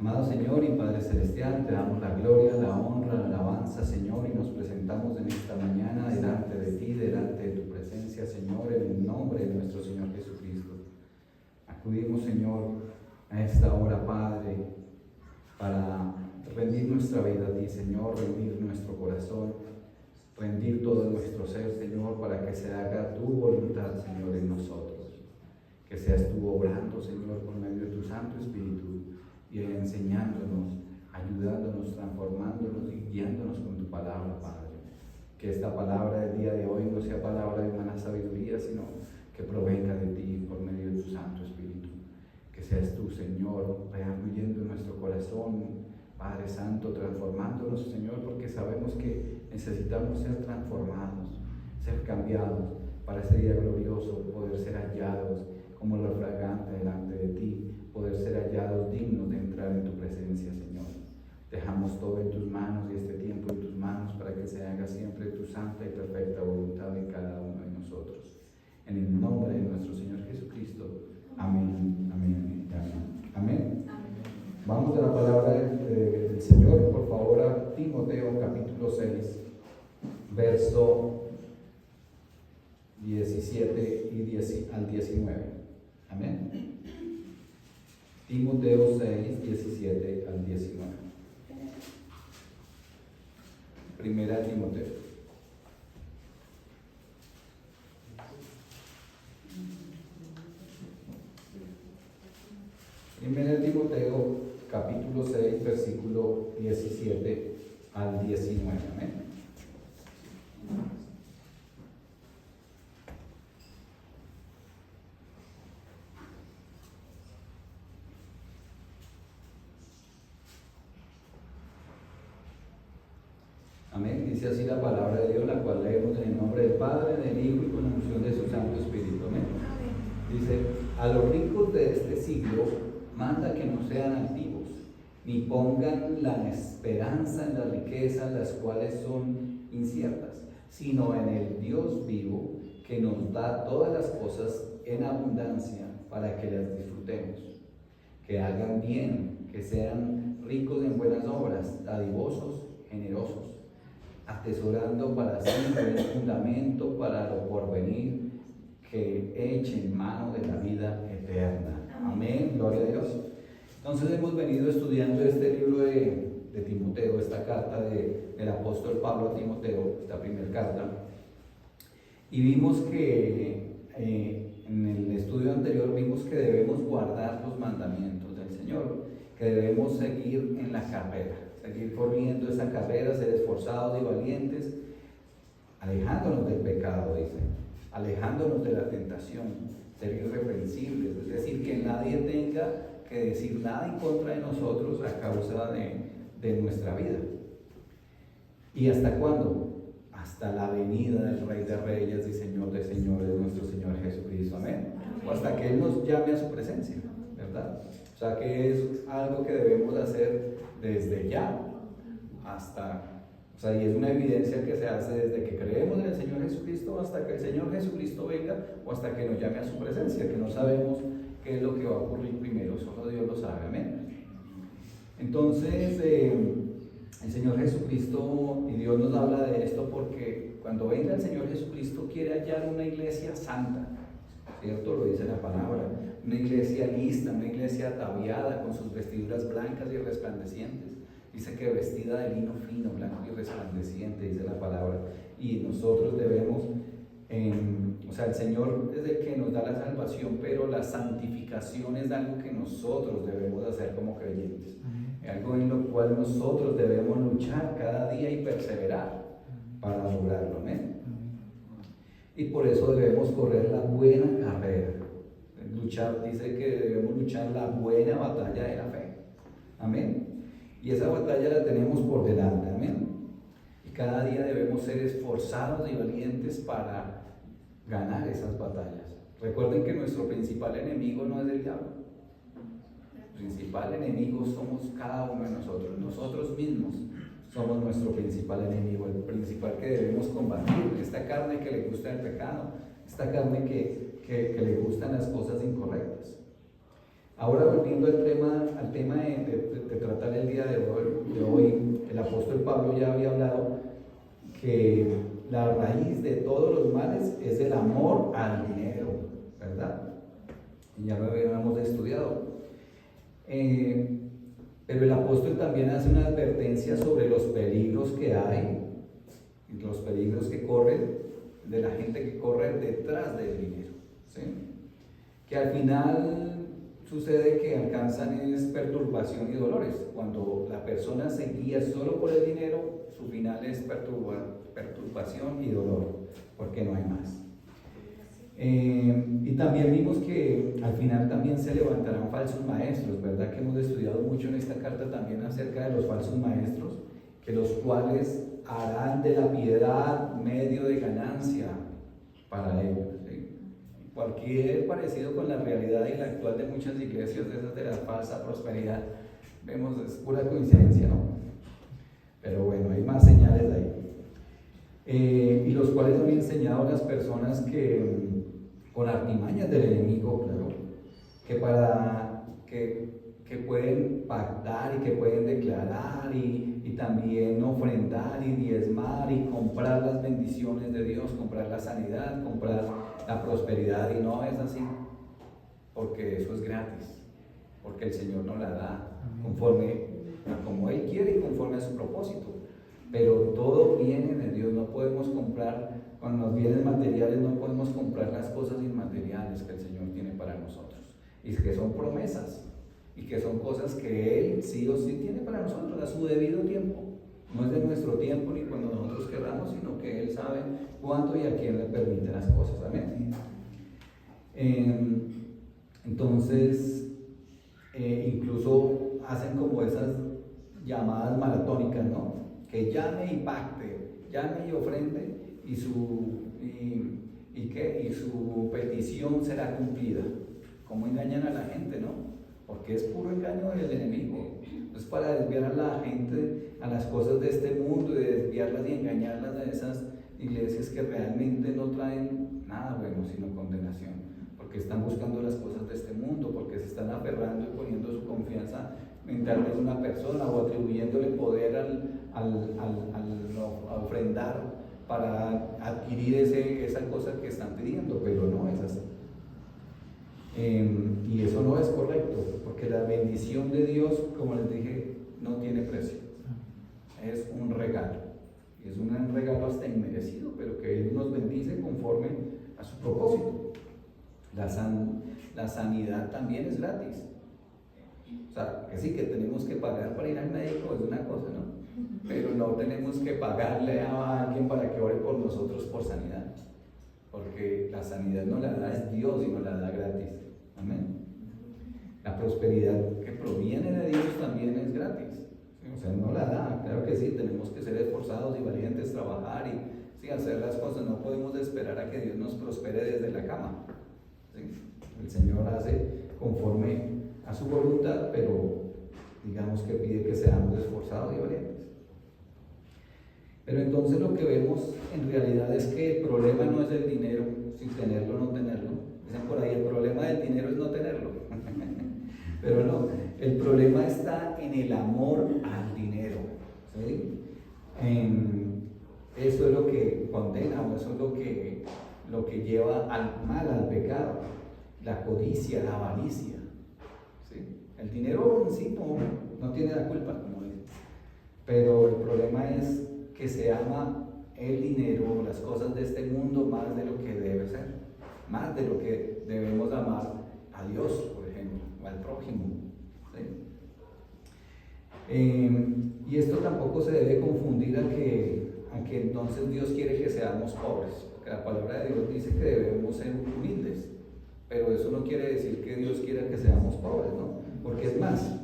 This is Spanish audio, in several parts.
Amado Señor y Padre Celestial, te damos la gloria, la honra, la alabanza, Señor, y nos presentamos en esta mañana delante de ti, delante de tu presencia, Señor, en el nombre de nuestro Señor Jesucristo. Acudimos, Señor, a esta hora, Padre, para rendir nuestra vida a ti, Señor, rendir nuestro corazón, rendir todo nuestro ser, Señor, para que se haga tu voluntad, Señor, en nosotros. Que seas tú obrando, Señor, por medio de tu Santo Espíritu, y enseñándonos, ayudándonos, transformándonos y guiándonos con tu palabra, Padre. Que esta palabra del día de hoy no sea palabra de humana sabiduría, sino que provenga de ti por medio de tu Santo Espíritu. Que seas tú, Señor, rearguyendo nuestro corazón, Padre Santo, transformándonos, Señor, porque sabemos que necesitamos ser transformados, ser cambiados para ese día glorioso, poder ser hallados como la fragante delante de ti, poder ser hallados dignos de entrar en tu presencia, Señor. Dejamos todo en tus manos y este tiempo en tus manos para que se haga siempre tu santa y perfecta voluntad en cada uno de nosotros. En el nombre de nuestro Señor Jesucristo. Amén, amén, amén. Amén. Vamos a la palabra del Señor, por favor, a Timoteo capítulo 6, verso 17 al 19. Amén. Timoteo 6, 17 al 19. Primera Timoteo. Primera Timoteo, capítulo 6, versículo 17 al 19. Amén. Amén. Dice así la palabra de Dios, la cual leemos en el nombre del Padre, del Hijo y con la unción de su Santo Espíritu. Amén. Dice: a los ricos de este siglo manda que no sean altivos, ni pongan la esperanza en las riquezas, las cuales son inciertas, sino en el Dios vivo, que nos da todas las cosas en abundancia para que las disfrutemos. Que hagan bien, que sean ricos en buenas obras, dadivosos, generosos, atesorando para siempre el fundamento para lo porvenir, que echen mano de la vida eterna. Amén, gloria a Dios. Entonces hemos venido estudiando este libro de Timoteo, esta carta del apóstol Pablo a Timoteo, esta primera carta, y vimos que en el estudio anterior vimos que debemos guardar los mandamientos del Señor, que debemos seguir en la carrera, seguir corriendo esa carrera, ser esforzados y valientes, alejándonos del pecado, dice, alejándonos de la tentación, ser irreprensibles, es decir, que nadie tenga que decir nada en contra de nosotros a causa de nuestra vida. ¿Y hasta cuándo? Hasta la venida del Rey de Reyes y Señor de Señores, nuestro Señor Jesucristo. Amén. O hasta que Él nos llame a su presencia, ¿verdad? O sea que es algo que debemos hacer desde ya hasta, o sea, y es una evidencia que se hace desde que creemos en el Señor Jesucristo hasta que el Señor Jesucristo venga o hasta que nos llame a su presencia, que no sabemos qué es lo que va a ocurrir primero, solo Dios lo sabe. Amén. Entonces, el Señor Jesucristo, y Dios nos habla de esto porque cuando venga el Señor Jesucristo quiere hallar una iglesia santa, ¿cierto? Lo dice la palabra, una iglesia lista, una iglesia ataviada con sus vestiduras blancas y resplandecientes. Dice que vestida de lino fino, blanco y resplandeciente, dice la palabra. Y nosotros debemos, o sea, el Señor es el que nos da la salvación, pero la santificación es algo que nosotros debemos hacer como creyentes. Algo en lo cual nosotros debemos luchar cada día y perseverar para lograrlo. Amén. Y por eso debemos correr la buena carrera. Luchar, dice que debemos luchar la buena batalla de la fe. Amén. Y esa batalla la tenemos por delante. Amén. Y cada día debemos ser esforzados y valientes para ganar esas batallas. Recuerden que nuestro principal enemigo no es el diablo. El principal enemigo somos cada uno de nosotros. Nosotros mismos somos nuestro principal enemigo, el principal que debemos combatir. Esta carne que le gusta el pecado, esta carne que le gustan las cosas incorrectas. Ahora volviendo al tema de tratar el día de hoy, el apóstol Pablo ya había hablado que la raíz de todos los males es el amor al dinero, ¿verdad? Y ya lo habíamos estudiado. Pero el apóstol también hace una advertencia sobre los peligros que hay, los peligros que corren, de la gente que corre detrás del dinero, ¿sí? Que al final sucede que alcanzan es perturbación y dolores. Cuando la persona se guía solo por el dinero, su final es perturbación y dolor, porque no hay más. Y también vimos que al final también se levantarán falsos maestros, ¿verdad? Que hemos estudiado mucho en esta carta también acerca de los falsos maestros, que los cuales harán de la piedad medio de ganancia para ellos, ¿sí? Cualquier parecido con la realidad y la actual de muchas iglesias, de esas de la falsa prosperidad, vemos, es pura coincidencia, ¿no? Pero bueno, hay más señales ahí. Y los cuales han enseñado a las personas que, con artimañas del enemigo, claro, que pueden pactar y que pueden declarar y también ofrendar y diezmar y comprar las bendiciones de Dios, comprar la sanidad, comprar la prosperidad, y no es así, porque eso es gratis, porque el Señor nos la da conforme a como Él quiere y conforme a su propósito. Pero todo viene de Dios. No podemos comprar con los bienes materiales, no podemos comprar las cosas inmateriales que el Señor tiene para nosotros, y que son promesas y que son cosas que Él sí o sí tiene para nosotros a su debido tiempo. No es de nuestro tiempo ni cuando nosotros queramos, sino que Él sabe cuándo y a quién le permite las cosas. Amén. Entonces, incluso hacen como esas llamadas maratónicas, ¿no? Que llame y pacte, llame y ofrende, y su petición será cumplida. ¿Cómo engañan a la gente, no? Porque es puro engaño del enemigo. Es para desviar a la gente a las cosas de este mundo, y desviarlas y engañarlas a esas iglesias que realmente no traen nada bueno, sino condenación, porque están buscando las cosas de este mundo, porque se están aferrando y poniendo su confianza en tal vez una persona, o atribuyéndole poder a ofrendar para adquirir esa cosa que están pidiendo, pero no es así. Y eso no es correcto, porque la bendición de Dios, como les dije, no tiene precio. Es un regalo, y es un regalo hasta inmerecido, pero que Él nos bendice conforme a su propósito. La sanidad también es gratis. O sea, que sí, que tenemos que pagar para ir al médico es una cosa, ¿no? Pero no tenemos que pagarle a alguien para que ore por nosotros por sanidad, porque la sanidad no la da es Dios y nos la da gratis. Amén. La prosperidad que proviene de Dios también es gratis, ¿sí? O sea, no la da. Claro que sí, tenemos que ser esforzados y valientes, trabajar y sí, hacer las cosas. No podemos esperar a que Dios nos prospere desde la cama, ¿sí? El Señor hace conforme a su voluntad, pero digamos que pide que seamos esforzados y valientes. Pero entonces lo que vemos en realidad es que el problema no es el dinero, si tenerlo o no tenerlo. Dicen por ahí, el problema del dinero es no tenerlo. Pero no, el problema está en el amor al dinero, ¿sí? Eso es lo que condena, o eso es lo que lleva al mal, al pecado, la codicia, la avaricia, ¿sí? El dinero en sí no tiene la culpa, como dicen, pero el problema es que se ama el dinero, las cosas de este mundo, más de lo que debe ser, más de lo que debemos amar a Dios, por ejemplo, o al prójimo, ¿sí? Y esto tampoco se debe confundir a que entonces Dios quiere que seamos pobres, porque la palabra de Dios dice que debemos ser humildes, pero eso no quiere decir que Dios quiera que seamos pobres, ¿no? Porque es más,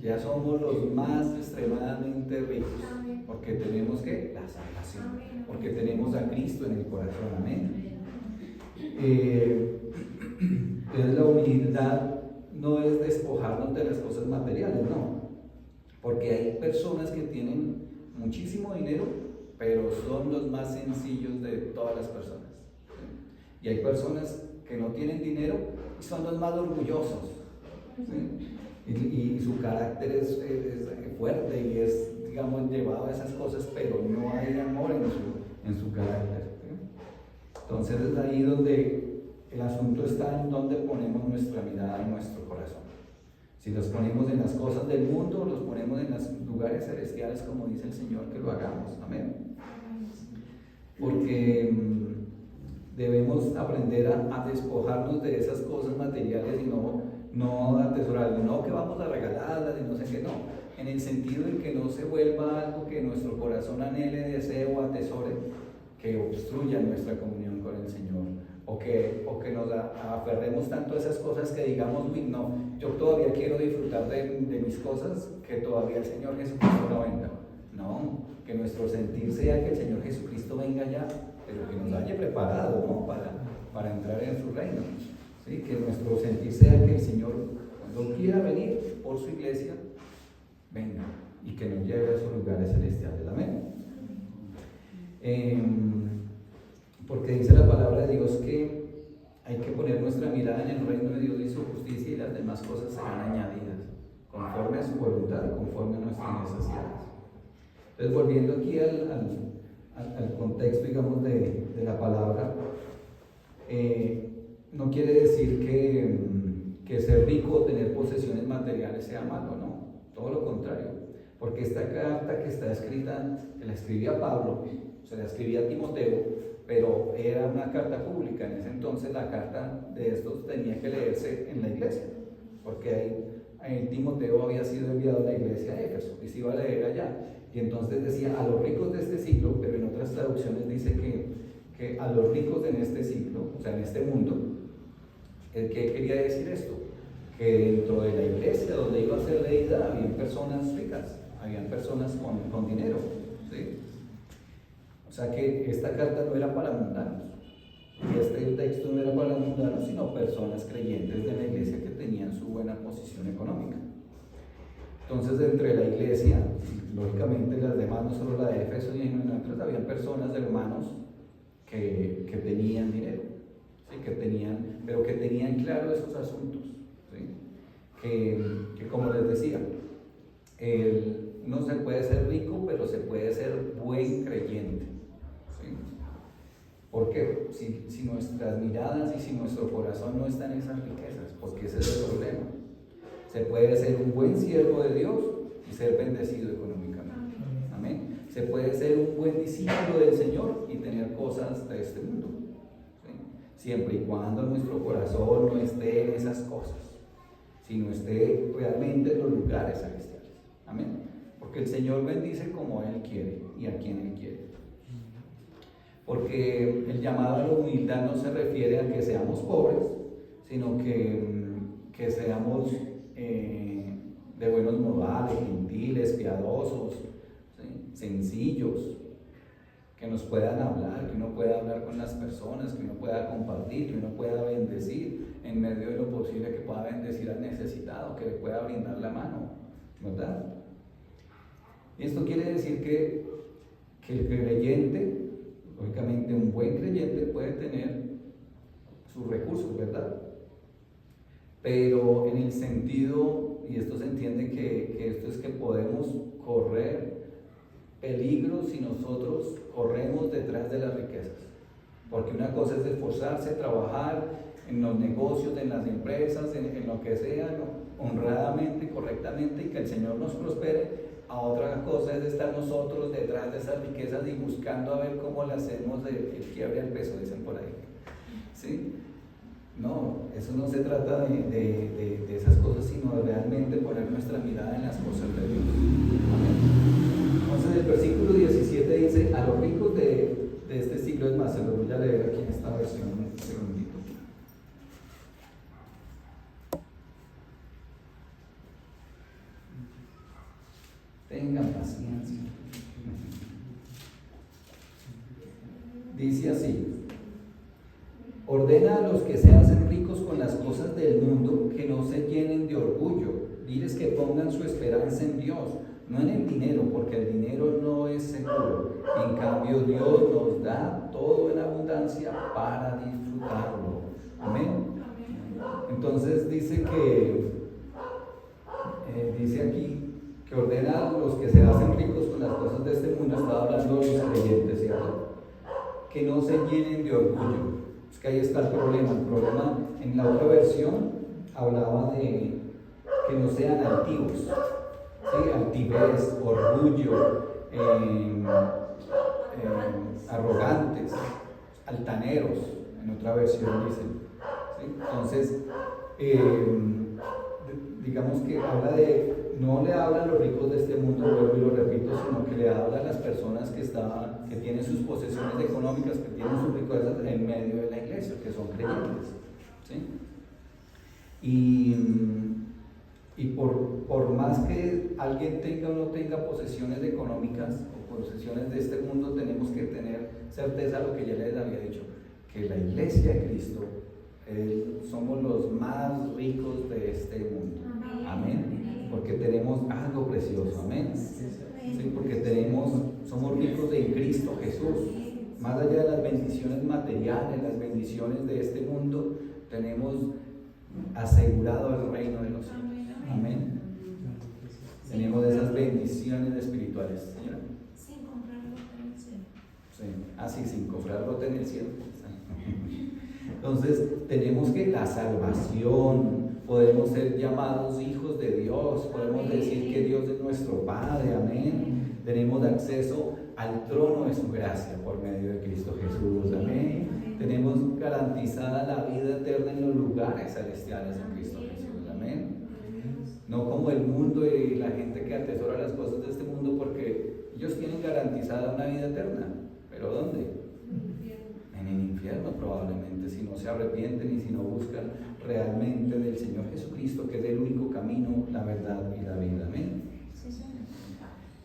ya somos los más extremadamente ricos, porque tenemos que la salvación, porque tenemos a Cristo en el corazón. Amén. Entonces la humildad no es despojarnos de las cosas materiales, no, porque hay personas que tienen muchísimo dinero, pero son los más sencillos de todas las personas, ¿sí? Y hay personas que no tienen dinero y son los más orgullosos, ¿sí? su carácter es fuerte y es, digamos, llevado a esas cosas, pero no hay amor en su carácter. ¿Sí? Entonces es ahí donde el asunto está en donde ponemos nuestra mirada en nuestro corazón. Si los ponemos en las cosas del mundo, los ponemos en los lugares celestiales, como dice el Señor que lo hagamos. Amén. Porque debemos aprender a despojarnos de esas cosas materiales y no atesorarlas, no que vamos a regalarlas y no sé qué, no, en el sentido de que no se vuelva algo que nuestro corazón anhele, desee o atesore, que obstruya nuestra comunión con el Señor, o que nos aferremos tanto a esas cosas que digamos, uy, no, yo todavía quiero disfrutar de mis cosas, que todavía el Señor Jesucristo no venga. No, que nuestro sentir sea que el Señor Jesucristo venga ya, pero que nos haya preparado, ¿no? para entrar en su reino. ¿Sí? Que nuestro sentir sea que el Señor, cuando quiera venir por su iglesia, venga y que nos lleve a sus lugares celestiales. Amén. Porque dice la palabra de Dios que hay que poner nuestra mirada en el reino de Dios y su justicia, y las demás cosas serán añadidas conforme a su voluntad y conforme a nuestras necesidades. Entonces, volviendo aquí al contexto, digamos, de la palabra, no quiere decir que ser rico o tener posesiones materiales sea malo, no, todo lo contrario, porque esta carta que está escrita, que la escribía Pablo, se la escribía a Timoteo, pero era una carta pública. En ese entonces la carta de estos tenía que leerse en la iglesia, porque ahí Timoteo había sido enviado a la iglesia de Éfeso y se iba a leer allá. Y entonces decía a los ricos de este siglo, pero en otras traducciones dice que a los ricos en este siglo, o sea, en este mundo. ¿Qué quería decir esto? Que dentro de la iglesia donde iba a ser leída habían personas ricas, habían personas con dinero, ¿sí? O sea que esta carta no era para mundanos, y este texto no era para mundanos, sino personas creyentes de la iglesia que tenían su buena posición económica. Entonces, entre la iglesia, lógicamente las demás, no solo la de Éfeso y en otras, habían personas, hermanos, que tenían dinero, ¿sí? Pero que tenían claro esos asuntos, ¿sí? Que como les decía, no se puede ser rico, pero se puede ser buen creyente, ¿sí? Porque si nuestras miradas y si nuestro corazón no están en esas riquezas, porque ese es el problema. Se puede ser un buen siervo de Dios y ser bendecido económicamente. Amén. Se puede ser un buen discípulo del Señor y tener cosas de este mundo, ¿sí? Siempre y cuando nuestro corazón no esté en esas cosas, sino esté realmente en los lugares celestiales. Amén. Porque el Señor bendice como Él quiere y a quien Él quiere. Porque el llamado a la humildad no se refiere a que seamos pobres, sino que seamos de buenos modales, gentiles, piadosos, ¿sí? Sencillos, que nos puedan hablar, que uno pueda hablar con las personas, que uno pueda compartir, que uno pueda bendecir en medio de lo posible, que pueda bendecir al necesitado, que le pueda brindar la mano, ¿verdad? Y esto quiere decir que el creyente, lógicamente un buen creyente, puede tener sus recursos, ¿verdad? Pero en el sentido, y esto se entiende que esto es que podemos correr peligros si nosotros corremos detrás de las riquezas. Porque una cosa es esforzarse, trabajar en los negocios, en las empresas, en lo que sea, ¿no? Honradamente, correctamente, y que el Señor nos prospere. A otra cosa es estar nosotros detrás de esas riquezas y buscando a ver cómo le hacemos el quiebre al peso, dicen por ahí, ¿sí? No, eso no se trata de esas cosas, sino de realmente poner nuestra mirada en las cosas de Dios. Amén. Entonces el versículo 17 dice, a los ricos de este siglo, es más, se lo voy a leer aquí en esta versión un segundito. Tengan paciencia. Dice así: ordena a los que se hacen ricos con las cosas del mundo que no se llenen de orgullo. Diles que pongan su esperanza en Dios, no en el dinero, porque el dinero no es seguro. En cambio, Dios nos da todo en abundancia para disfrutarlo. Amén. Entonces dice que ordena a los que se hacen ricos con las cosas de este mundo, estaba hablando de los creyentes, ¿cierto? Que no se llenen de orgullo. Es que ahí está el problema. El problema en la otra versión hablaba de que no sean altivos, ¿sí? Altivez, orgullo, arrogantes, altaneros, en otra versión dicen, ¿sí? Entonces, digamos que habla de, no le habla a los ricos de este mundo, vuelvo y lo repito, sino que le habla a las personas que tienen sus posesiones económicas, que tienen sus riquezas en medio de la iglesia, que son creyentes, ¿sí? Y por más que alguien tenga o no tenga posesiones económicas o posesiones de este mundo, tenemos que tener certeza de lo que ya les había dicho, que la iglesia de Cristo somos los más ricos de este mundo. Amén. Porque tenemos algo precioso. Amén. Sí, porque somos ricos en Cristo Jesús. Más allá de las bendiciones materiales, las bendiciones de este mundo, tenemos asegurado el reino de los cielos. Amén. Tenemos esas bendiciones espirituales. Señora. Sin comprar ropa en el cielo. Sí, sin comprar ropa en el cielo. Entonces, tenemos que la salvación, podemos ser llamados hijos de Dios, podemos decir que Dios es nuestro Padre, amén. Tenemos acceso al trono de su gracia por medio de Cristo Jesús, amén. Tenemos garantizada la vida eterna en los lugares celestiales en Cristo Jesús, amén. No como el mundo y la gente que atesora las cosas de este mundo, porque ellos tienen garantizada una vida eterna, pero ¿dónde? En el infierno probablemente, si no se arrepienten y si no buscan realmente del Señor Jesucristo, que es el único camino, la verdad y la vida. Amén.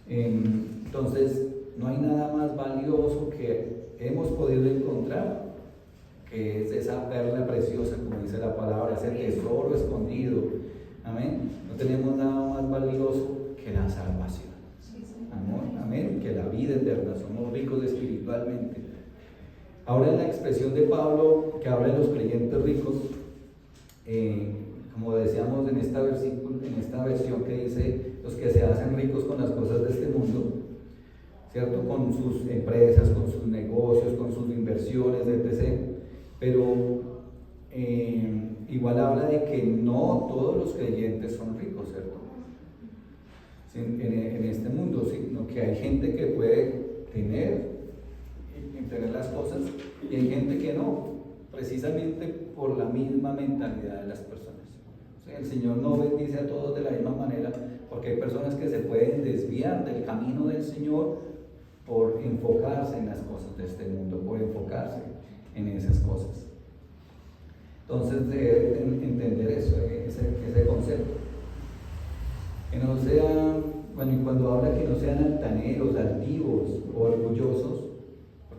Entonces, no hay nada más valioso que hemos podido encontrar, que es esa perla preciosa, como dice la palabra, ese tesoro escondido. Amén. No tenemos nada más valioso que la salvación. Amén. Que la vida eterna. Somos ricos espiritualmente. Ahora en la expresión de Pablo que habla de los creyentes ricos, como decíamos en esta versión que dice los que se hacen ricos con las cosas de este mundo, ¿cierto? Con sus empresas, con sus negocios, con sus inversiones, etc. Pero igual habla de que no todos los creyentes son ricos, ¿cierto? En este mundo, sino que hay gente que puede tener las cosas y hay gente que no, precisamente por la misma mentalidad de las personas. O sea, el Señor no bendice a todos de la misma manera, porque hay personas que se pueden desviar del camino del Señor por enfocarse en las cosas de este mundo, por enfocarse en esas cosas. Entonces debe entender eso, ese concepto. Que no sea, bueno, y cuando habla que no sean altaneros, altivos o orgullosos,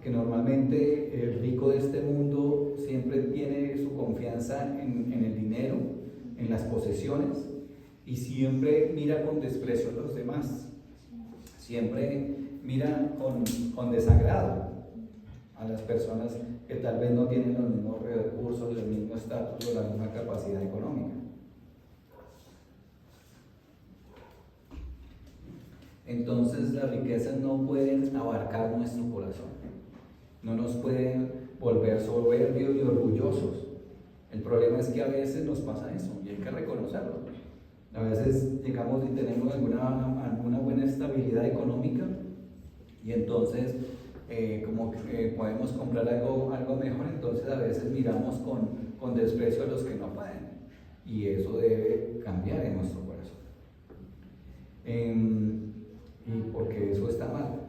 que normalmente el rico de este mundo siempre tiene su confianza en el dinero, en las posesiones, y siempre mira con desprecio a los demás, siempre mira con desagrado a las personas que tal vez no tienen los mismos recursos, el mismo estatus o la misma capacidad económica. Entonces las riquezas no pueden abarcar nuestro corazón. No nos pueden volver soberbios ni orgullosos. El problema es que a veces nos pasa eso y hay que reconocerlo. A veces llegamos y tenemos alguna buena estabilidad económica y entonces como que podemos comprar algo mejor, entonces a veces miramos con desprecio a los que no pueden y eso debe cambiar en nuestro corazón. Y porque eso está mal.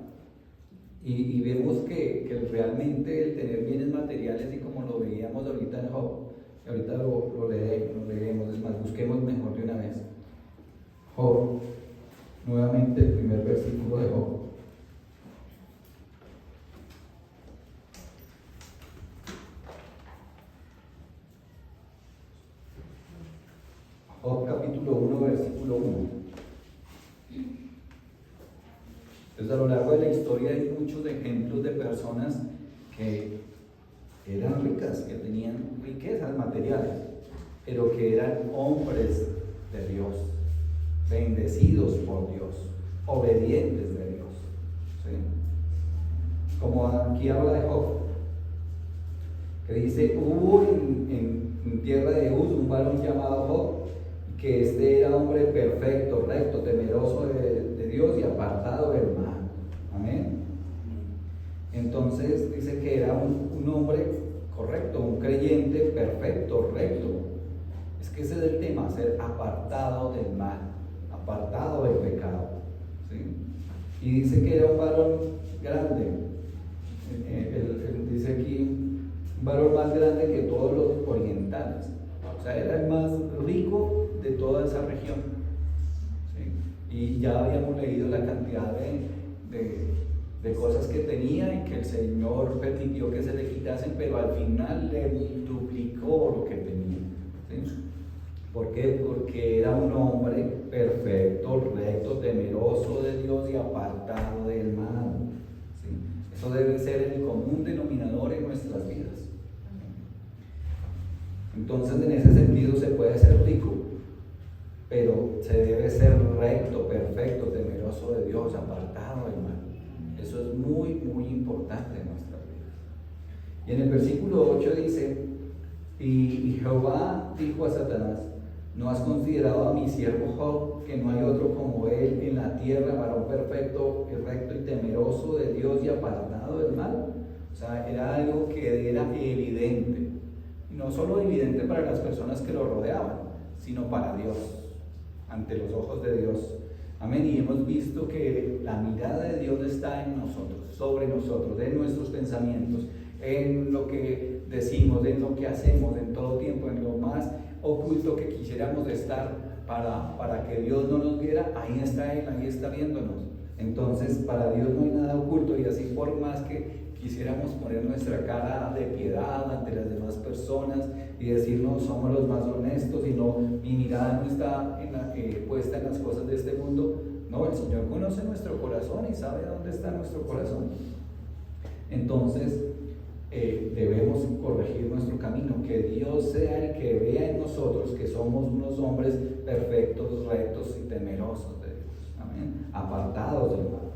Y vemos que realmente el tener bienes materiales, y como lo veíamos ahorita en Job, ahorita lo leemos, es más, busquemos mejor de una vez. Job, nuevamente el primer versículo de Job. Job capítulo 1, versículo 1. Entonces, a lo largo de la historia hay muchos ejemplos de personas que eran ricas, que tenían riquezas materiales, pero que eran hombres de Dios, bendecidos por Dios. obedientes de Dios. ¿Sí? Como aquí habla de Job, que dice, hubo en tierra de Uz un varón llamado Job, que este era hombre perfecto, recto, temeroso de Dios y apartado del mal. Amén. Entonces dice que era un hombre correcto, un creyente perfecto, recto. Es que ese es el tema, ser apartado del mal, apartado del pecado. ¿Sí? Y dice que era un varón grande. Dice aquí, un varón más grande que todos los orientales. O sea, era el más rico de toda esa región. ¿Sí? Y ya habíamos leído la cantidad de cosas que tenía y que el Señor permitió que se le quitasen, pero al final le duplicó lo que tenía. ¿Sí? ¿Por qué? Porque era un hombre perfecto, recto, temeroso de Dios y apartado del mal. ¿Sí? Eso debe ser el común denominador en nuestras vidas. Entonces, en ese sentido se puede ser rico, pero se debe ser recto, perfecto, temeroso de Dios, apartado del mal. Eso es muy, muy importante en nuestras vidas. Y en el versículo 8 dice, y Jehová dijo a Satanás, ¿no has considerado a mi siervo Job, que no hay otro como él en la tierra, varón perfecto, recto y temeroso de Dios y apartado del mal? O sea, era algo que era evidente. Y no solo evidente para las personas que lo rodeaban, sino para Dios, ante los ojos de Dios. Amén. Y hemos visto que la mirada de Dios está en nosotros, sobre nosotros, en nuestros pensamientos, en lo que decimos, en lo que hacemos, en todo tiempo, en lo más oculto que quisiéramos estar para que Dios no nos viera. Ahí está Él, ahí está viéndonos. Entonces, para Dios no hay nada oculto, y así por más que quisiéramos poner nuestra cara de piedad ante las demás personas y decir no somos los más honestos y no, mi mirada no está puesta en las cosas de este mundo. No, el Señor conoce nuestro corazón y sabe dónde está nuestro corazón. Entonces debemos corregir nuestro camino, que Dios sea el que vea en nosotros que somos unos hombres perfectos, rectos y temerosos de Dios. Amén. Apartados del mal.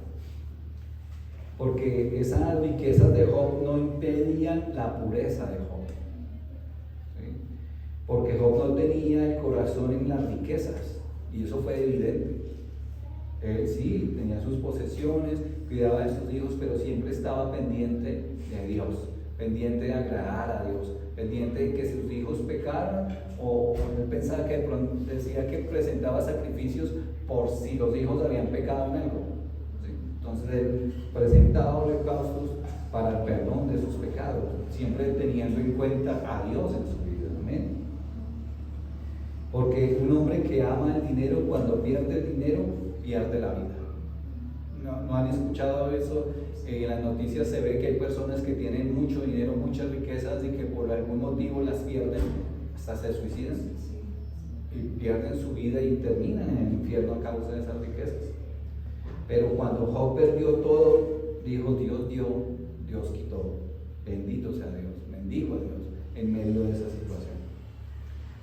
Porque esas riquezas de Job no impedían la pureza de Job. ¿Sí? Porque Job no tenía el corazón en las riquezas, y eso fue evidente. Él sí tenía sus posesiones, cuidaba de sus hijos, pero siempre estaba pendiente de Dios, pendiente de agradar a Dios, pendiente de que sus hijos pecaran, o él pensaba que de pronto decía que presentaba sacrificios por si los hijos habían pecado en algo. Entonces él presentaba holocaustos para el perdón de sus pecados, siempre teniendo en cuenta a Dios en su vida. Amén. Porque un hombre que ama el dinero, cuando pierde el dinero, pierde la vida. ¿No han escuchado eso? En las noticias se ve que hay personas que tienen mucho dinero, muchas riquezas, y que por algún motivo las pierden, hasta se suicidan y pierden su vida y terminan en el infierno a causa de esas riquezas. Pero cuando Job perdió todo, dijo Dios dio, Dios quitó. Bendito sea Dios, bendijo a Dios en medio de esa situación.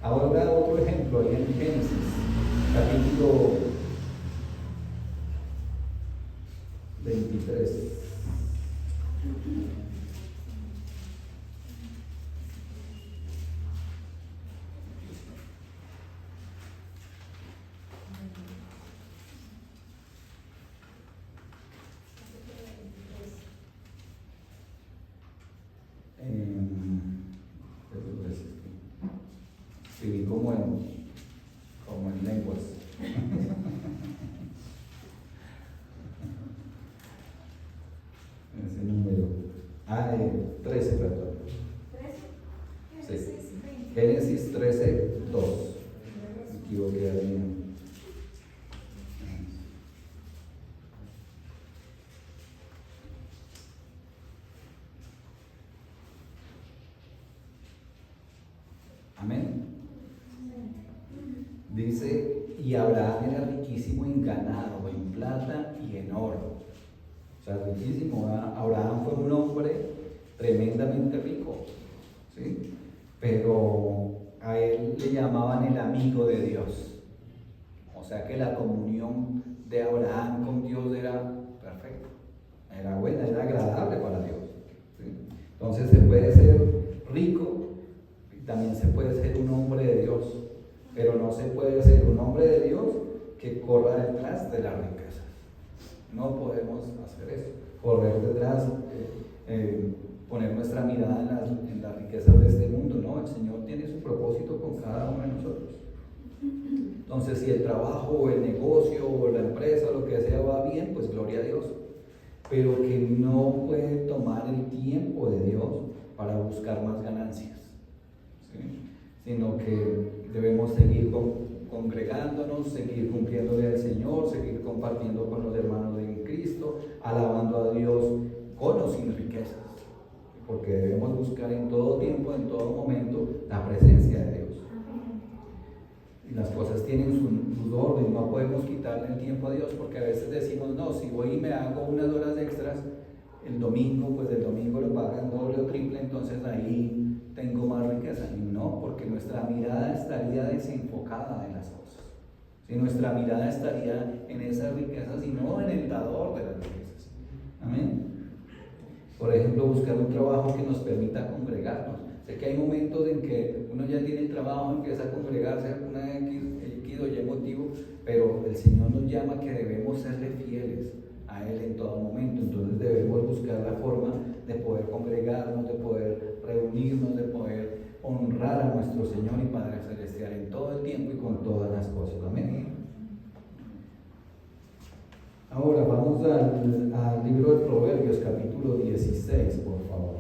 Ahora otro ejemplo, ahí en Génesis, capítulo 23. Escribí como en lenguas. Ese número. 13, perdón. ¿13? Sí. Génesis 13, 2. Me equivoqué ahí. Amén. Dice, y Abraham era riquísimo en ganado, en plata y en oro. O sea, riquísimo. Abraham fue un hombre tremendamente rico, ¿sí? Pero a él le llamaban el amigo de Dios. O sea que la comunión de Abraham con Dios era perfecta, era buena, era agradable para Dios. ¿Sí? Entonces se puede ser rico y también se puede ser un hombre de Dios, pero no se puede ser un hombre de Dios que corra detrás de las riquezas. No podemos hacer eso, correr detrás, poner nuestra mirada en las riquezas de este mundo. No, el Señor tiene su propósito con cada uno de nosotros. Entonces, si el trabajo o el negocio o la empresa o lo que sea va bien, pues gloria a Dios, pero que no puede tomar el tiempo de Dios para buscar más ganancias, ¿sí? Sino que debemos seguir congregándonos, seguir cumpliéndole al Señor, seguir compartiendo con los hermanos en Cristo, alabando a Dios con o sin riquezas, porque debemos buscar en todo tiempo, en todo momento, la presencia de Dios. Y las cosas tienen su orden, no podemos quitarle el tiempo a Dios, porque a veces decimos, no, si voy y me hago unas horas extras el domingo, pues el domingo lo pagan doble o triple, entonces ahí tengo más riqueza. Y no, porque nuestra mirada estaría desenfocada de las cosas. Si nuestra mirada estaría en esas riquezas y no en el dador de las riquezas. Amén. Por ejemplo, buscar un trabajo que nos permita congregarnos. Sé que hay momentos en que uno ya tiene el trabajo, empieza a congregarse por una X o Y motivo, pero el Señor nos llama que debemos serle fieles a Él en todo momento. Entonces debemos buscar la forma de poder congregarnos, de poder reunirnos, de poder honrar a nuestro Señor y Padre Celestial en todo el tiempo y con todas las cosas. Amén. Ahora vamos al libro de Proverbios, capítulo 16, por favor.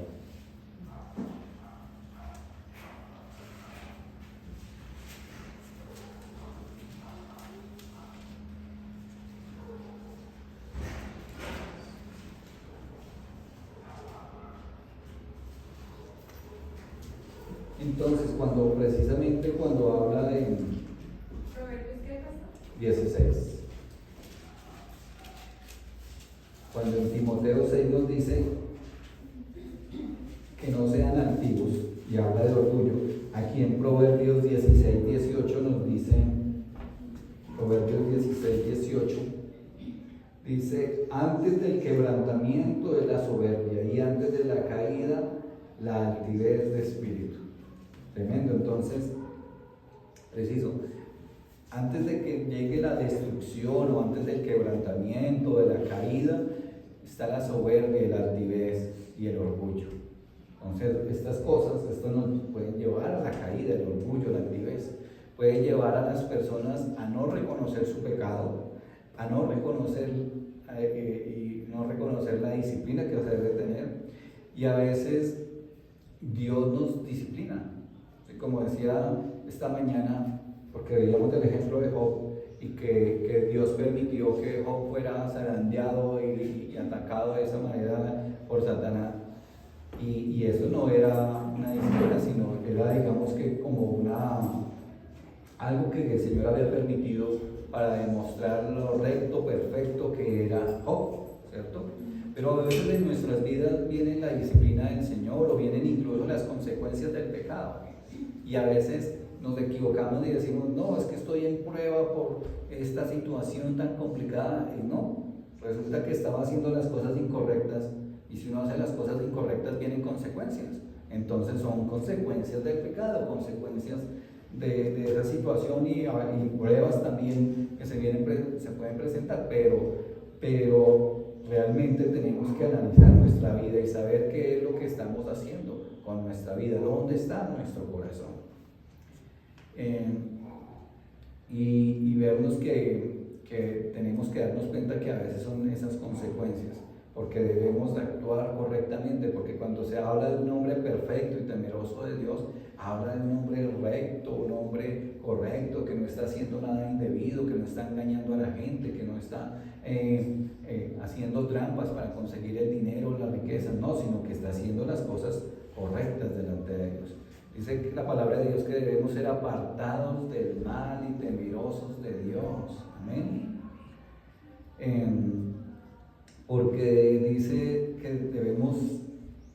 Entonces, precisamente cuando habla de ¿Proverbios qué pasa? 16, cuando en Timoteo 6 nos dice que no sean altivos y habla del orgullo, aquí en Proverbios 16, 18 nos dice, Proverbios 16, 18, dice, antes del quebrantamiento es la soberbia y antes de la caída la altivez de espíritu. Tremendo. Entonces, preciso, antes de que llegue la destrucción o antes del quebrantamiento, de la caída, está la soberbia, la altivez y el orgullo. Entonces, estas cosas, esto nos pueden llevar a la caída, el orgullo, la altivez. Puede llevar a las personas a no reconocer su pecado, a no reconocer y no reconocer la disciplina que se debe tener. Y a veces Dios nos disciplina. Como decía esta mañana, porque veíamos el ejemplo de Job y que Dios permitió que Job fuera zarandeado y atacado de esa manera por Satanás. Y eso no era una disciplina, sino era, digamos que como algo que el Señor había permitido para demostrar lo recto, perfecto que era Job, ¿cierto? Pero a veces en nuestras vidas viene la disciplina del Señor o vienen incluso las consecuencias del pecado. Y a veces nos equivocamos y decimos, no, es que estoy en prueba por esta situación tan complicada. Y no, resulta que estaba haciendo las cosas incorrectas. Y si uno hace las cosas incorrectas, vienen consecuencias. Entonces son consecuencias del pecado, consecuencias de esa situación y pruebas también que se pueden presentar. Pero realmente tenemos que analizar nuestra vida y saber qué es lo que estamos haciendo con nuestra vida, dónde está nuestro corazón. Y vernos que tenemos que darnos cuenta que a veces son esas consecuencias, porque debemos de actuar correctamente, porque cuando se habla de un hombre perfecto y temeroso de Dios, habla de un hombre recto, un hombre correcto, que no está haciendo nada indebido, que no está engañando a la gente, que no está haciendo trampas para conseguir el dinero o la riqueza, no, sino que está haciendo las cosas correctas delante de Dios. Dice la palabra de Dios que debemos ser apartados del mal y temerosos de Dios. Amén. Porque dice que debemos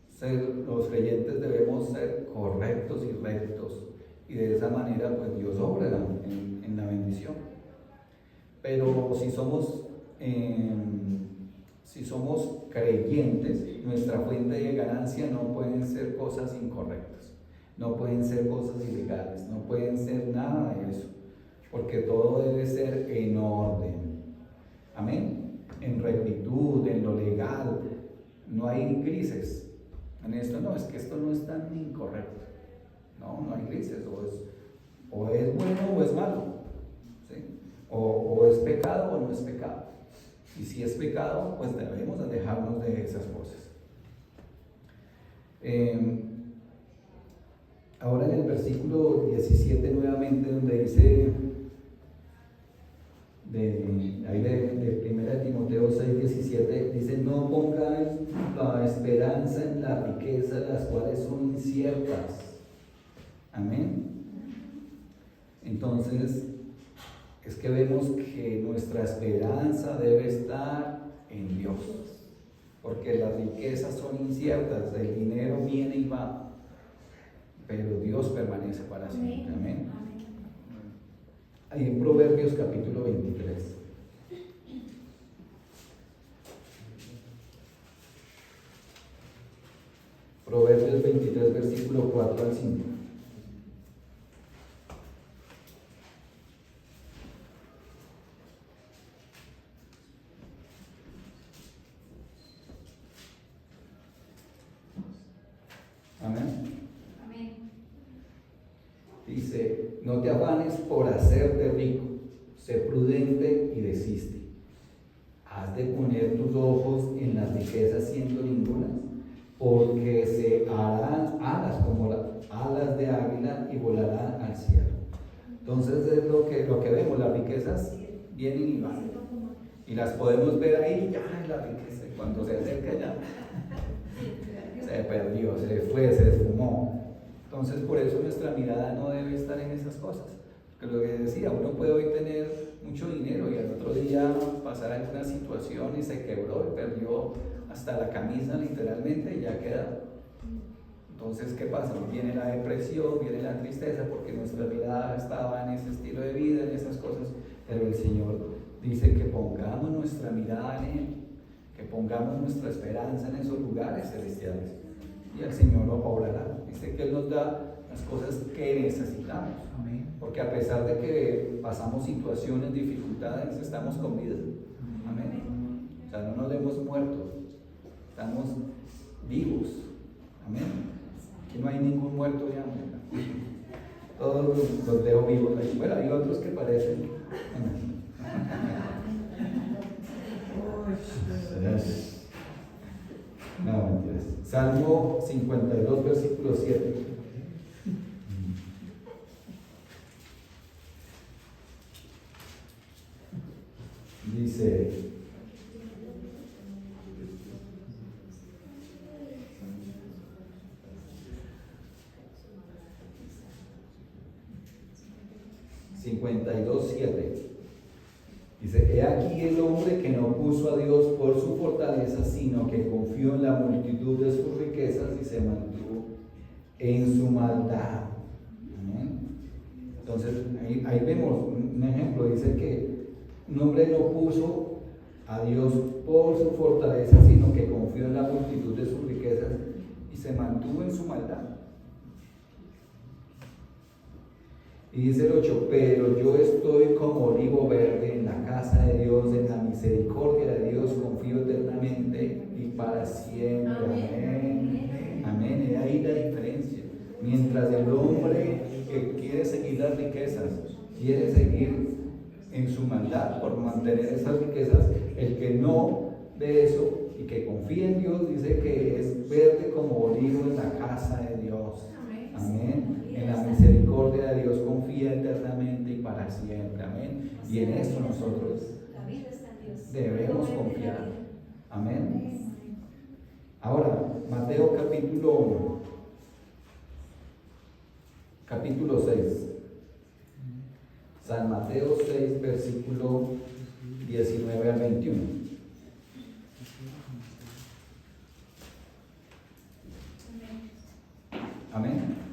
ser, los creyentes debemos ser correctos y rectos. Y de esa manera, pues Dios obra en la bendición. Pero si somos creyentes, nuestra fuente de ganancia no pueden ser cosas incorrectas, no pueden ser cosas ilegales, no pueden ser nada de eso, porque todo debe ser en orden. Amén. En rectitud, en lo legal, no hay grises. En esto no, es que esto no es tan incorrecto. No hay grises, o es bueno o es malo, ¿sí? O es pecado o no es pecado. Y si es pecado, pues debemos alejarnos de esas cosas. Ahora en el versículo 17 nuevamente, donde dice, de 1 Timoteo 6:17, dice: no pongáis la esperanza en las riquezas, las cuales son inciertas. Amén. Entonces, es que vemos que nuestra esperanza debe estar en Dios, porque las riquezas son inciertas, el dinero viene y va, pero Dios permanece para siempre. Amén. Ahí en Proverbios capítulo 23. Proverbios 23, versículo 4 al 5. Amén. Dice: no te afanes por hacerte rico, sé prudente y desiste. Has de poner tus ojos en las riquezas siendo ningunas, porque se harán alas como alas de águila y volarán al cielo. Entonces es lo que vemos, las riquezas vienen y van, y las podemos ver ahí, ya la riqueza, cuando se acerca ya se perdió, se fue, se esfumó. Entonces por eso nuestra mirada no debe estar en esas cosas, porque lo que decía, uno puede hoy tener mucho dinero y al otro día pasar alguna situación y se quebró y perdió hasta la camisa literalmente y ya queda. Entonces, ¿qué pasa? Viene la depresión, viene la tristeza, porque nuestra mirada estaba en ese estilo de vida, en esas cosas, pero el Señor dice que pongamos nuestra mirada en Él, que pongamos nuestra esperanza en esos lugares celestiales, y el Señor lo obrará. Dice que Él nos da las cosas que necesitamos. Amén. Porque a pesar de que pasamos situaciones, dificultades, estamos con vida. Amén. O sea, no nos hemos muerto, estamos vivos. Amén. Aquí no hay ningún muerto ya. Todos los veo vivos ahí. Bueno, hay otros que parecen. No, mentiras. Salmo 52, versículo 7. Dice: dice: he aquí el hombre que no puso a Dios por su fortaleza, sino que confió en la multitud de sus riquezas y se mantuvo en su maldad. ¿Amén? Entonces ahí vemos un ejemplo. Dice que un hombre no puso a Dios por su fortaleza, sino que confió en la multitud de sus riquezas y se mantuvo en su maldad. Y dice el 8: pero yo estoy como olivo verde en la casa de Dios, en la misericordia de Dios confío eternamente y para siempre. Amén. Amén. Y ahí la diferencia. Mientras el hombre que quiere seguir las riquezas, quiere seguir en su maldad por mantener esas riquezas, el que no ve eso y que confía en Dios, dice que es verde como olivo en la casa de Dios. Amén. En la misericordia de Dios confía eternamente y para siempre. Amén. Y en eso nosotros debemos confiar. Amén. Ahora, Mateo capítulo 6. San Mateo 6, versículo 19 al 21. Amén.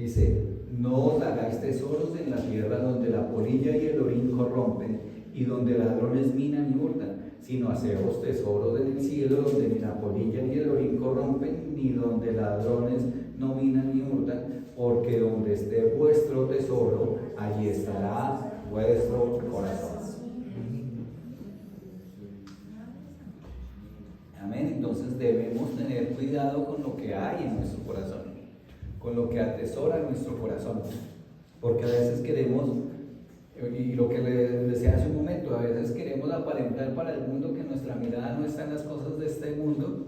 Dice, no os hagáis tesoros en la tierra donde la polilla y el orín corrompen y donde ladrones minan y hurtan, sino haceos tesoros en el cielo donde ni la polilla ni el orín corrompen, ni donde ladrones no minan ni hurtan, porque donde esté vuestro tesoro, allí estará vuestro corazón. Amén. Entonces debemos tener cuidado con lo que hay en nuestro corazón, con lo que atesora nuestro corazón, porque a veces queremos, y lo que les decía hace un momento, a veces queremos aparentar para el mundo que nuestra mirada no está en las cosas de este mundo,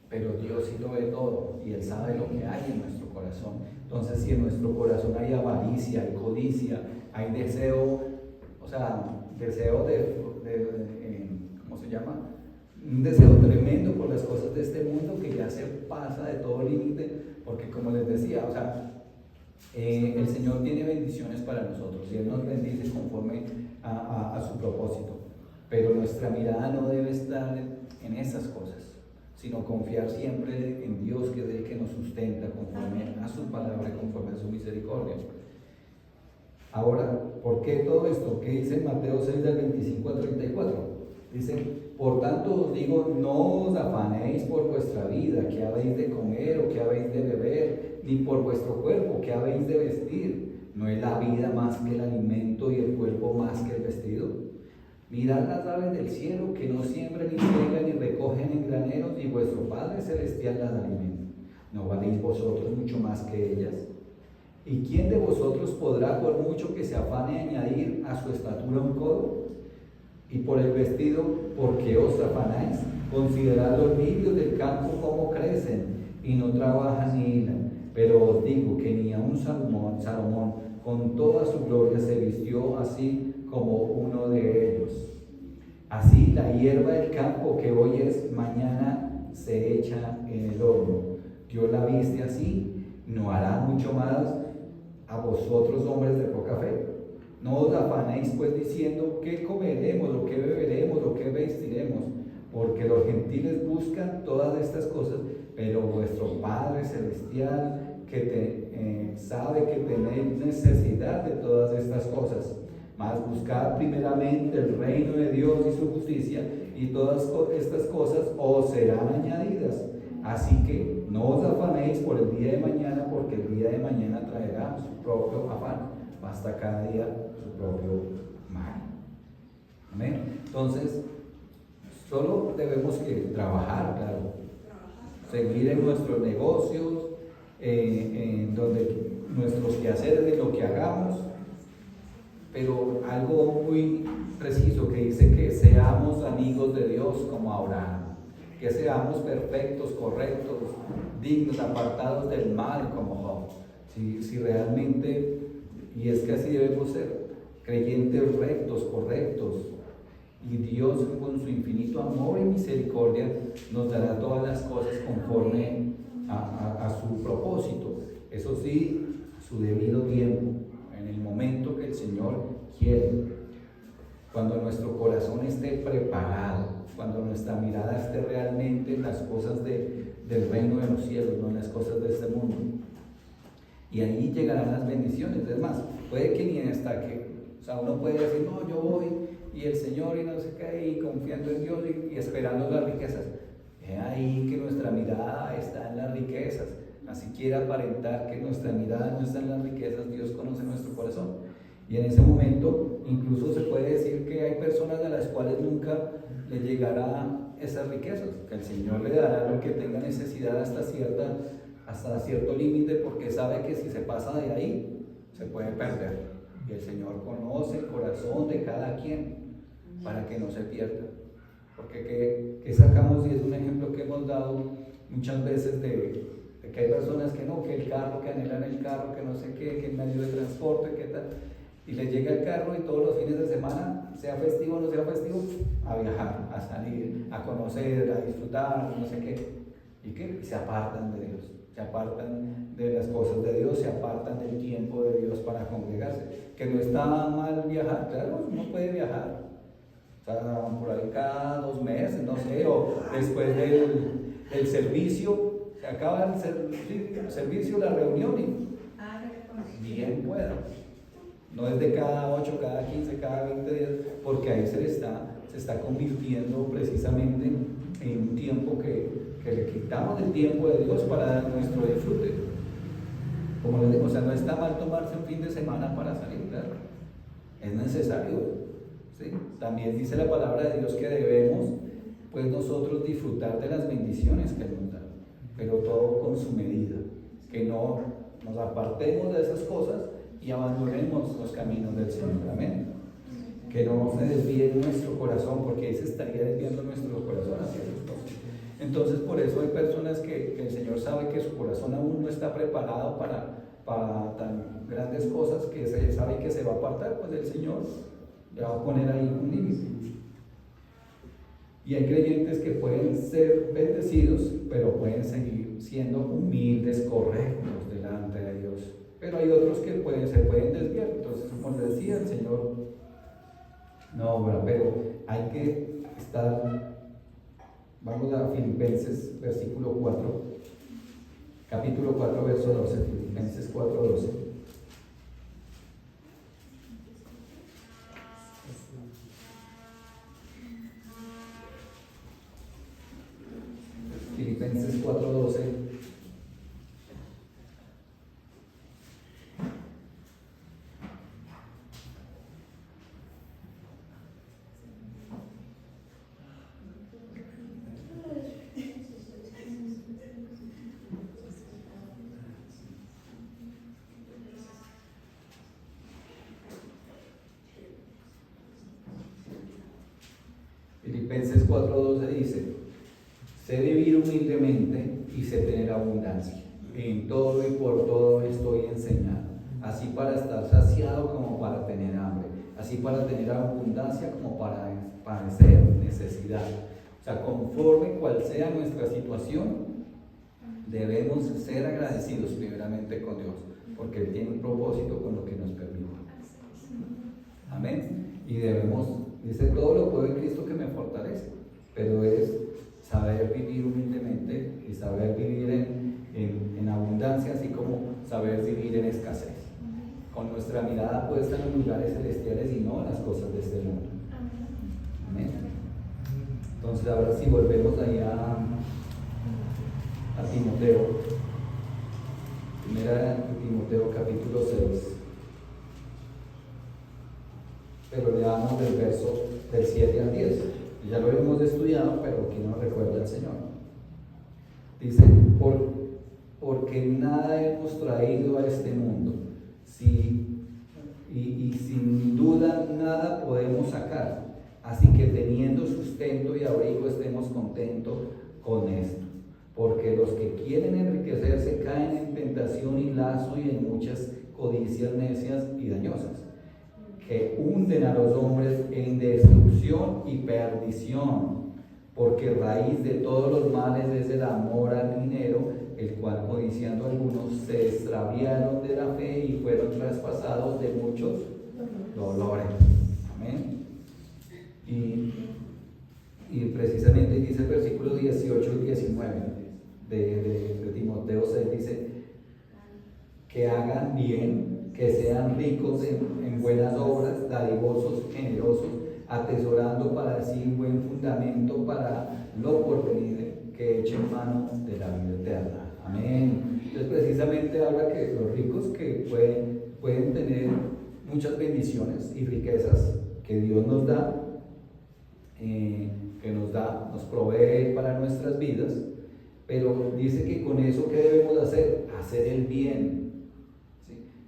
pero Dios sí lo ve todo y Él sabe lo que hay en nuestro corazón. Entonces, si en nuestro corazón hay avaricia, hay codicia, hay deseo, o sea, deseo ¿cómo se llama? Un deseo tremendo por las cosas de este mundo que ya se pasa de todo límite, porque como les decía, o sea, el Señor tiene bendiciones para nosotros y Él nos bendice conforme a su propósito, pero nuestra mirada no debe estar en esas cosas, sino confiar siempre en Dios, que es el que nos sustenta conforme a su palabra y conforme a su misericordia. Ahora, ¿por qué todo esto? ¿Qué dice Mateo 6 del 25 al 34? Dice, por tanto os digo, no os afanéis por vuestra vida, qué habéis de comer o qué habéis de beber, ni por vuestro cuerpo, qué habéis de vestir. ¿No es la vida más que el alimento y el cuerpo más que el vestido? Mirad las aves del cielo, que no siembran ni ciegan ni recogen en graneros, y vuestro Padre Celestial las alimenta. ¿No valéis vosotros mucho más que ellas? ¿Y quién de vosotros podrá, por mucho que se afane, añadir a su estatura un codo? Y por el vestido, ¿por qué os afanáis? Considerad los lirios del campo cómo crecen, y no trabajan ni hilan. Pero os digo que ni aun Salomón con toda su gloria se vistió así como uno de ellos. Así la hierba del campo que hoy es, mañana se echa en el horno. Dios la viste así, ¿no hará mucho más a vosotros, hombres de poca fe? No os afanéis pues diciendo qué comeremos, o qué beberemos, o qué vestiremos, porque los gentiles buscan todas estas cosas, pero vuestro Padre Celestial sabe que tenéis necesidad de todas estas cosas. Mas buscad primeramente el reino de Dios y su justicia, y todas estas cosas os serán añadidas. Así que no os afanéis por el día de mañana, porque el día de mañana traerá su propio afán. Basta cada día su propio mal. Amén. Entonces, solo debemos que trabajar, claro, seguir en nuestros negocios, en donde nuestros quehaceres, de lo que hagamos, pero algo muy preciso que dice que seamos amigos de Dios como Abraham, que seamos perfectos, correctos, dignos, apartados del mal como Job. Si realmente, y es que así debemos ser, creyentes rectos, correctos, y Dios con su infinito amor y misericordia nos dará todas las cosas conforme a su propósito. Eso sí, su debido tiempo, en el momento que el Señor quiere. Cuando nuestro corazón esté preparado, cuando nuestra mirada esté realmente en las cosas del reino de los cielos, no en las cosas de este mundo. Y ahí llegarán las bendiciones. Es más, puede que ni hasta que, o sea, uno puede decir, no, yo voy y el Señor y no sé qué, y confiando en Dios y esperando las riquezas. Es ahí que nuestra mirada está en las riquezas. Así quiera aparentar que nuestra mirada no está en las riquezas, Dios conoce nuestro corazón. Y en ese momento incluso se puede decir que hay personas a las cuales nunca le llegará esas riquezas, que el Señor le dará lo que tenga necesidad hasta cierto límite, porque sabe que si se pasa de ahí se puede perder. Y el Señor conoce el corazón de cada quien para que no se pierda. Porque ¿qué sacamos? Y es un ejemplo que hemos dado muchas veces de que hay personas que no, que el carro, que anhelan el carro, que no sé qué, que el medio de transporte, que tal, y les llega el carro y todos los fines de semana, sea festivo o no sea festivo, a viajar, a salir, a conocer, a disfrutar, no sé qué, y se apartan de Dios, se apartan de las cosas de Dios, se apartan del tiempo de Dios para congregarse. Que no está mal viajar, claro, uno puede viajar, o sea, por ahí cada 2 meses, no sé, o después del servicio, se acaba el servicio, la reunión bien pueda. No es de cada 8, cada 15, cada 20 días, porque ahí se está convirtiendo precisamente en un tiempo que le quitamos del tiempo de Dios para dar nuestro disfrute. Como les digo, o sea, no está mal tomarse un fin de semana para salir, claro. Es necesario, ¿sí? También dice la palabra de Dios que debemos, pues nosotros disfrutar de las bendiciones que nos da, pero todo con su medida, que no nos apartemos de esas cosas y abandonemos los caminos del Señor, amén. Que no se desvíe nuestro corazón, porque ahí se estaría desviando nuestro corazón hacia esas cosas. Entonces, por eso hay personas que el Señor sabe que su corazón aún no está preparado para tan grandes cosas, que se sabe que se va a apartar, pues el Señor le va a poner ahí un límite. Y hay creyentes que pueden ser bendecidos, pero pueden seguir siendo humildes, correctos delante de Dios. Pero hay otros que se pueden desviar. Entonces, como les decía el Señor, no, bueno, pero hay que estar. Vamos a Filipenses, versículo 4, capítulo 4, verso 12, Filipenses 4, 12. Filipenses 4, 12. Filipenses 4:12 dice: sé vivir humildemente y sé tener abundancia. En todo y por todo estoy enseñado, así para estar saciado como para tener hambre, así para tener abundancia como para padecer necesidad. O sea, conforme cual sea nuestra situación, debemos ser agradecidos primeramente con Dios, porque Él tiene un propósito con lo que nos permite. Amén. Y debemos, dice, todo lo puedo en Cristo que me fortalece, pero es saber vivir humildemente y saber vivir en abundancia, así como saber vivir en escasez, con nuestra mirada puesta en los lugares celestiales y no en las cosas de este mundo. Amén. Entonces, ahora sí volvemos allá a Timoteo, primera de Timoteo capítulo 6. Pero leamos del verso del 7 al 10. Ya lo hemos estudiado, pero aquí nos recuerda el Señor. Dice: porque nada hemos traído a este mundo, y sin duda nada podemos sacar. Así que teniendo sustento y abrigo, estemos contentos con esto. Porque los que quieren enriquecerse caen en tentación y lazo y en muchas codicias necias y dañosas, que hunden a los hombres en destrucción y perdición, porque raíz de todos los males es el amor al dinero, el cual codiciando algunos se extraviaron de la fe y fueron traspasados de muchos dolores. Amén. Y precisamente dice el versículo 18 y 19 de Timoteo 6, dice: que hagan bien, que sean ricos en buenas obras, dadivosos, generosos, atesorando para sí un buen fundamento para lo porvenir, que echen mano de la vida eterna. Amén. Entonces, precisamente habla que los ricos que pueden tener muchas bendiciones y riquezas que Dios nos da, nos provee para nuestras vidas, pero dice que con eso, ¿qué debemos hacer? Hacer el bien.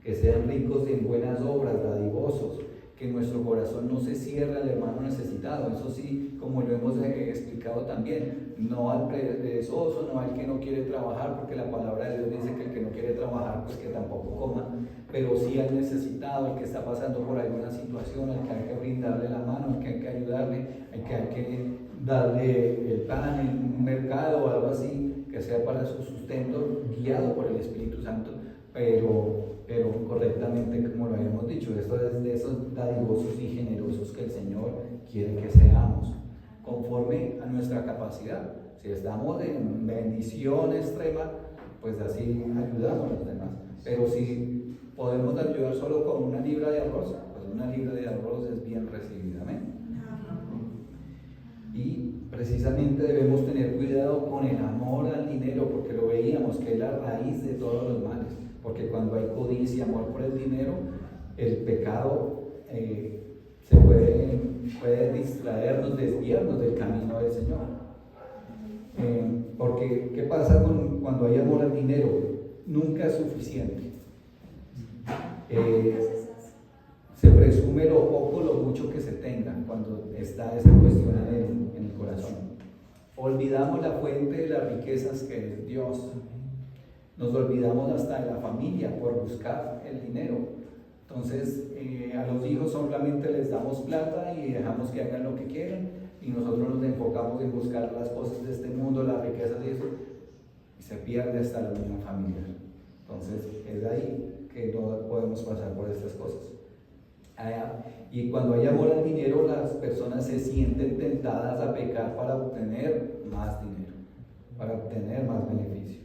Que sean ricos en buenas obras, dadivosos, que nuestro corazón no se cierre al hermano necesitado. Eso sí, como lo hemos explicado también, no al perezoso, no al que no quiere trabajar, porque la palabra de Dios dice que el que no quiere trabajar, pues que tampoco coma, pero sí al necesitado, al que está pasando por alguna situación, al que hay que brindarle la mano, al que hay que ayudarle, al que hay que darle el pan en un mercado o algo así, que sea para su sustento, guiado por el Espíritu Santo, pero correctamente, como lo habíamos dicho. Esto es de esos dadivosos y generosos que el Señor quiere que seamos, conforme a nuestra capacidad. Si estamos en bendición extrema, pues así ayudamos a los demás. Pero si podemos ayudar solo con una libra de arroz, pues una libra de arroz es bien recibida, amén. Y precisamente debemos tener cuidado con el amor al dinero, porque lo veíamos que es la raíz de todos los males, porque cuando hay codicia, amor por el dinero, el pecado se puede distraernos, desviarnos del camino del Señor. Porque ¿qué pasa cuando hay amor al dinero? Nunca es suficiente. Se presume lo poco, lo mucho que se tenga cuando está esa cuestión en el corazón. Olvidamos la fuente de las riquezas que es Dios. Nos olvidamos hasta de la familia por buscar el dinero. Entonces a los hijos solamente les damos plata y dejamos que hagan lo que quieran, y nosotros nos enfocamos en buscar las cosas de este mundo, las riquezas y eso, y se pierde hasta la misma familia. Entonces es ahí que no podemos pasar por estas cosas. Y cuando hay amor al dinero, las personas se sienten tentadas a pecar para obtener más dinero, para obtener más beneficio.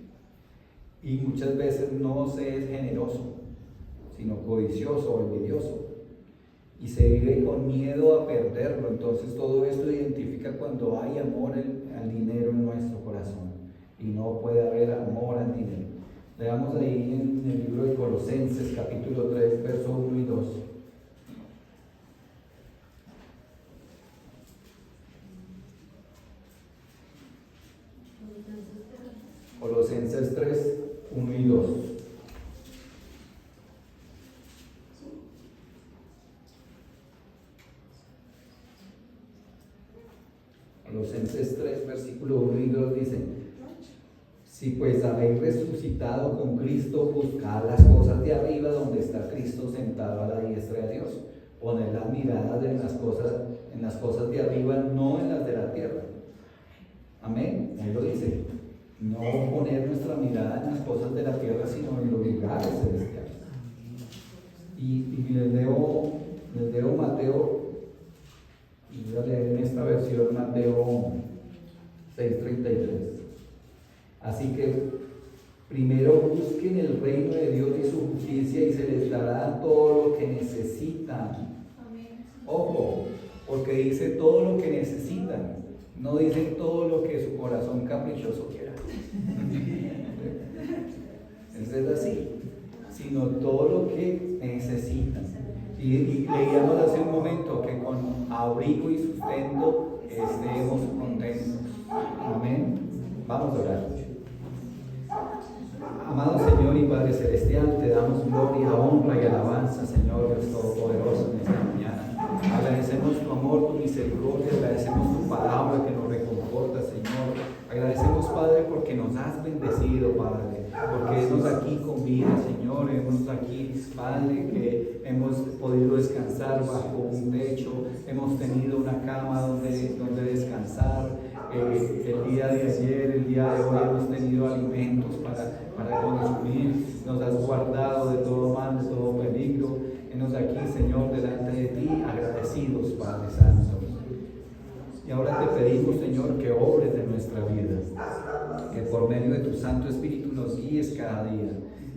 Y muchas veces no se es generoso, sino codicioso o envidioso. Y se vive con miedo a perderlo. Entonces todo esto identifica cuando hay amor al dinero en nuestro corazón. Y no puede haber amor al dinero. Leamos ahí en el libro de Colosenses, capítulo 3, versos 1 y 2. Colosenses 3, 1 y 2. Colosenses 3, versículo 1 y 2 dicen: si pues habéis resucitado con Cristo, buscad las cosas de arriba, donde está Cristo sentado a la diestra de Dios. Poned las miradas en las cosas de arriba, no en las de la tierra. Amén. Ahí lo dice. No poner nuestra mirada en las cosas de la tierra, sino en los lugares celestiales. Y les leo Mateo, y voy a leer en esta versión Mateo 6:33. Así que primero busquen el reino de Dios y su justicia, y se les dará todo lo que necesitan. Ojo, porque dice todo lo que necesitan, no dice todo lo que su corazón caprichoso quiera. Es así, sino todo lo que necesitan. Y leíamos hace un momento que con abrigo y sustento estemos contentos. Amén. Vamos a orar. Amado Señor y Padre Celestial, te damos gloria, honra y alabanza, Señor Dios Todopoderoso, en esta mañana. Agradecemos tu amor, tu misericordia, agradecemos tu palabra que nos reconforta, Señor. Agradecemos, Padre, porque nos has bendecido, Padre, porque hemos aquí con vida, Señor, hemos aquí, Padre, que hemos podido descansar bajo un techo, hemos tenido una cama donde descansar. El día de ayer, el día de hoy hemos tenido alimentos para consumir, nos has guardado de todo mal, de todo peligro. Hemos aquí, Señor, delante de ti, agradecidos, Padre Santo. Y ahora te pedimos, Señor, que obres en nuestra vida, que por medio de tu Santo Espíritu nos guíes cada día.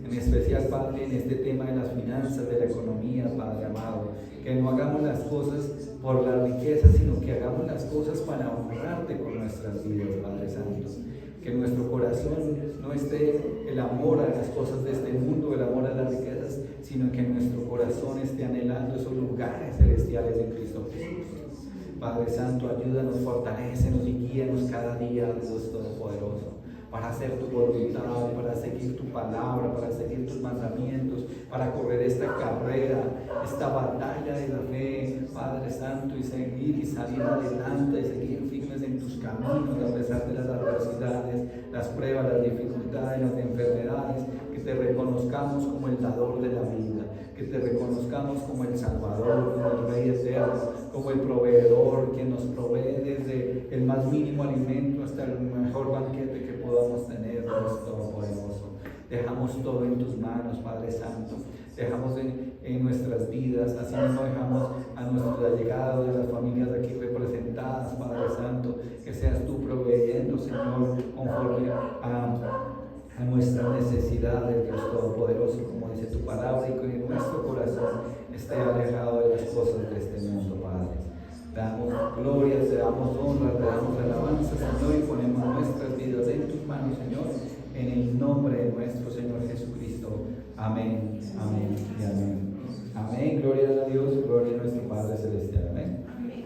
En especial, Padre, en este tema de las finanzas, de la economía, Padre amado, que no hagamos las cosas por la riqueza, sino que hagamos las cosas para honrarte con nuestras vidas, Padre Santo. Que en nuestro corazón no esté el amor a las cosas de este mundo, el amor a las riquezas, sino que en nuestro corazón esté anhelando esos lugares celestiales en Cristo Jesús. Padre Santo, ayúdanos, fortalécenos y guíanos cada día, Dios Todopoderoso, para hacer tu voluntad, para seguir tu palabra, para seguir tus mandamientos, para correr esta carrera, esta batalla de la fe, Padre Santo, y seguir y salir adelante, y seguir firmes en tus caminos, a pesar de las adversidades, las pruebas, las dificultades, las enfermedades, que te reconozcamos como el dador de la vida, que te reconozcamos como el Salvador, como el Rey eterno, como el proveedor, quien nos provee desde el más mínimo alimento hasta el mejor banquete que podamos tener, Dios Todopoderoso. Dejamos todo en tus manos, Padre Santo. Dejamos en nuestras vidas, así mismo dejamos a nuestros allegados, de las familias aquí representadas, Padre Santo, que seas tú proveyendo, Señor, conforme a nuestras necesidades, Dios Todopoderoso, como dice tu palabra, y Te damos gloria, te damos honra, te damos alabanza, Señor, y ponemos nuestras vidas en tus manos, Señor, en el nombre de nuestro Señor Jesucristo. Amén, amén y amén. Amén, gloria a Dios, gloria a nuestro Padre Celestial. Amén. Amén.